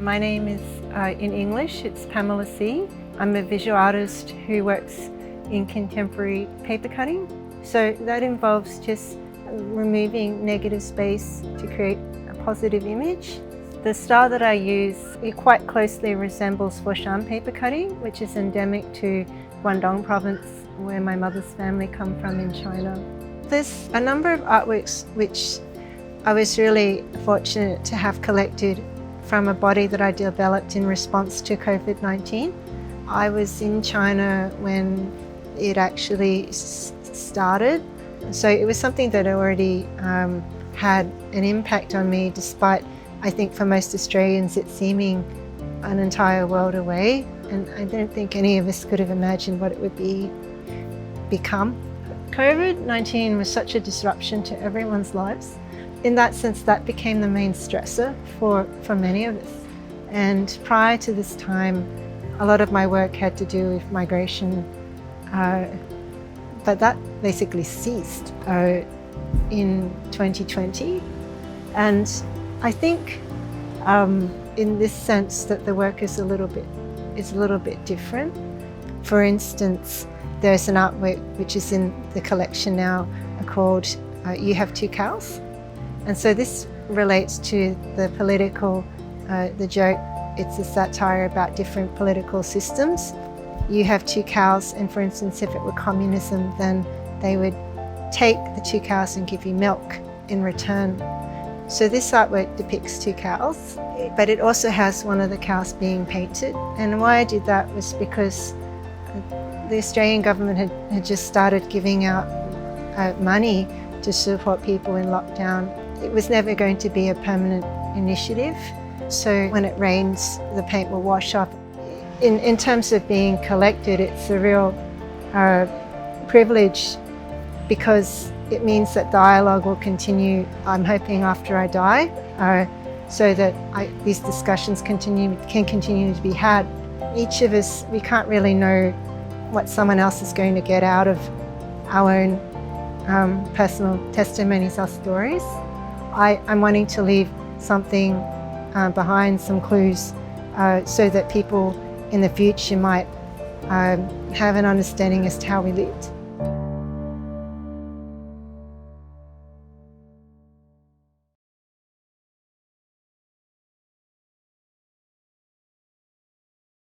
My name is, in English, it's Pamela See. I'm a visual artist who works in contemporary paper cutting. So that involves just removing negative space to create a positive image. The style that I use, it quite closely resembles Foshan paper cutting, which is endemic to Guangdong province, where my mother's family come from in China. There's a number of artworks which I was really fortunate to have collected from a body that I developed in response to COVID-19. I was in China when it actually started, so it was something that already had an impact on me, despite, I think, for most Australians it seeming an entire world away, and I don't think any of us could have imagined what it would become. COVID-19 was such a disruption to everyone's lives. In that sense, that became the main stressor for many of us. And prior to this time, a lot of my work had to do with migration, but that basically ceased in 2020. And I think in this sense that the work is a little bit different. For instance, there's an artwork which is in the collection now called You Have Two Cows. And so this relates to the political, the joke. It's a satire about different political systems. You have two cows, and for instance, if it were communism, then they would take the two cows and give you milk in return. So this artwork depicts two cows, but it also has one of the cows being painted. And why I did that was because the Australian government had just started giving out money to support people in lockdown. It was never going to be a permanent initiative. So when it rains, the paint will wash off. In terms of being collected, it's a real privilege, because it means that dialogue will continue, I'm hoping, after I die, so that these discussions can continue to be had. Each of us, we can't really know what someone else is going to get out of our own personal testimonies or stories. I'm wanting to leave something behind, some clues, so that people in the future might have an understanding as to how we lived.